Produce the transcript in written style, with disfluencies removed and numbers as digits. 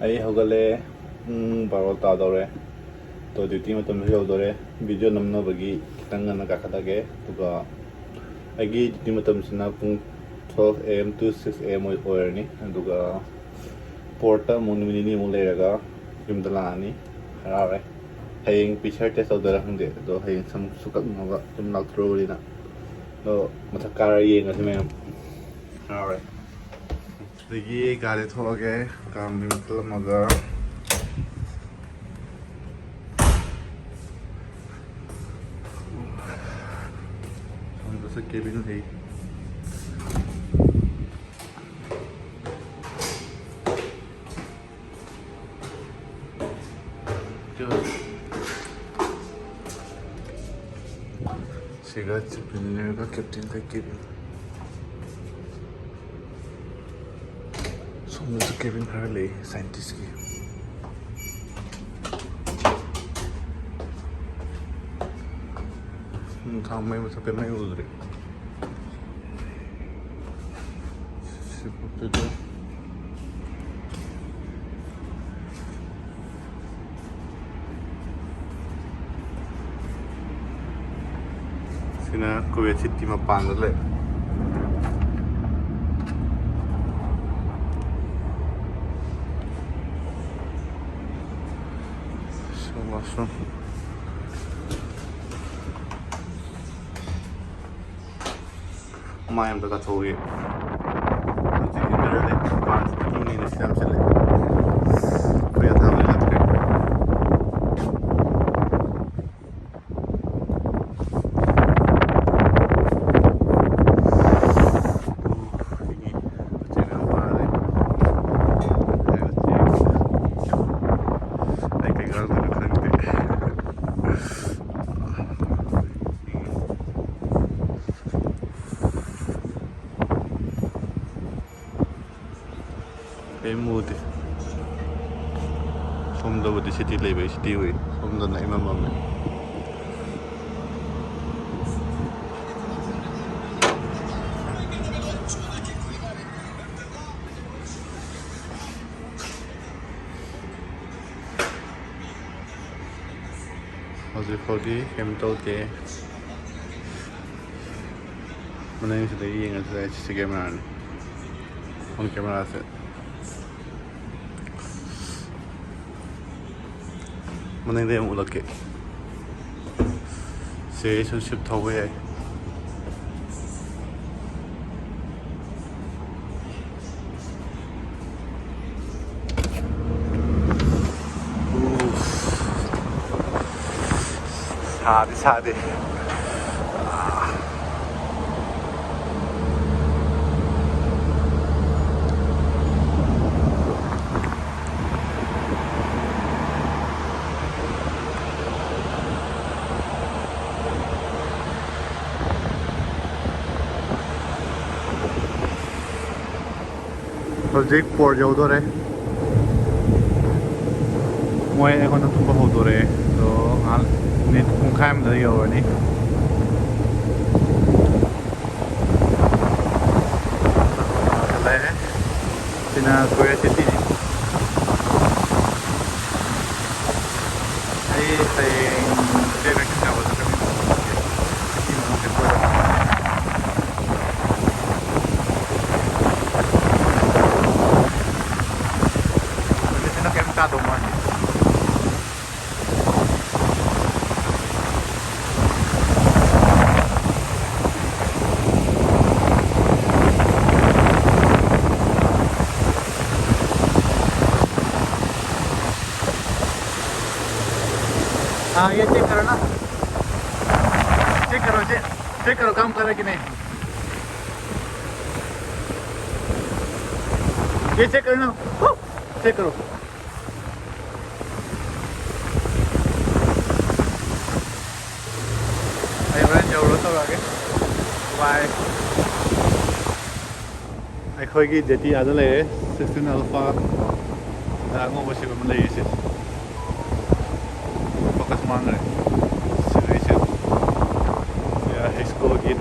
ꯑꯩ ꯍꯧꯒꯠꯂꯦ ꯄꯨꯡ 12 ꯇꯥꯗꯧꯔꯦ ꯇꯣ ꯗ꯭ꯌꯨꯇꯤ ꯃꯇꯝꯁꯨ ꯌꯧꯗꯣꯔꯦ ꯚꯤꯗꯤꯑꯣ ꯅꯝꯅꯕꯒꯤ ꯈꯤꯇꯪ ꯉꯟꯅ ꯀꯥꯈꯠꯂꯒꯦ ꯑꯗꯨꯒ ꯑꯩꯒꯤ ꯗ꯭ꯌꯨꯇꯤ ꯃꯇꯝꯁꯤꯅ ꯄꯨꯡ 12 AM to 6 AM ꯑꯣꯏꯔꯅꯤ ꯑꯗꯨꯒ ꯄꯣꯔꯠꯇ ꯑꯃꯨꯛ ꯅꯨꯃꯤꯠ ꯅꯤꯅꯤꯃꯨꯛ ꯂꯩꯔꯒ ꯌꯨꯝꯗ ꯂꯥꯛꯑꯅꯤ ꯍꯔꯥꯎꯔꯦ ꯍꯌꯦꯡ ꯄꯤꯁꯔ ꯇꯦꯁ ꯇꯧꯗꯣꯏꯔꯥ ꯈꯪꯗꯦ ꯑꯗꯣ ꯍꯌꯦꯡ ꯁꯝꯁꯨ ꯀꯛꯅꯕ ꯁꯨꯝ ꯂꯥꯛꯊꯣꯔꯕꯅꯤꯅ ꯑꯗꯣ ꯃꯊꯛ ꯀꯥꯔ ꯌꯦꯡꯉꯁꯤ ꯃꯌꯥꯝ ꯍꯔꯥꯎꯔꯦ ꯑꯗꯒꯤ ꯒꯥꯔꯤ ꯊꯣꯛꯑꯒꯦ ꯀꯥꯝꯕꯤ ꯃꯨꯠꯊꯠꯂꯝꯃꯒ ꯁꯣꯝꯗꯁꯨ ꯀꯦꯕꯤꯟ ꯂꯩ 시가 주변을 캡틴과 케빈 손으로 케빈 할리 사이언티스트 다음에 무슨 때문에 오더래 시부터도 sina Kuwait City mapangod le so washroom mayam da thoge ati idhar le paanch king ne system chale priya tha mujhe lagta hai mood somda budi city lebe city hui somda na imam mamme Hozir fodi kemtaude mana ni sedai yenga se camera ni on camera se mana ni dem ulake se ship thawe hai 사대 hojik port yaudore moi ekhono tumba hodore to net pungkhai amda yaurani chalae sina Korea City ni ai direct na wala kami city mo ke pora sina kem ta do man हाँ ये check करो ना check करो काम कर रहा है कि नहीं ये चेक करो ना चेक करो ayun jawro to lage bye akhoi gi jeti adale 16 alpha dango bosi ba malay isi Mangre, servicio, ya es como que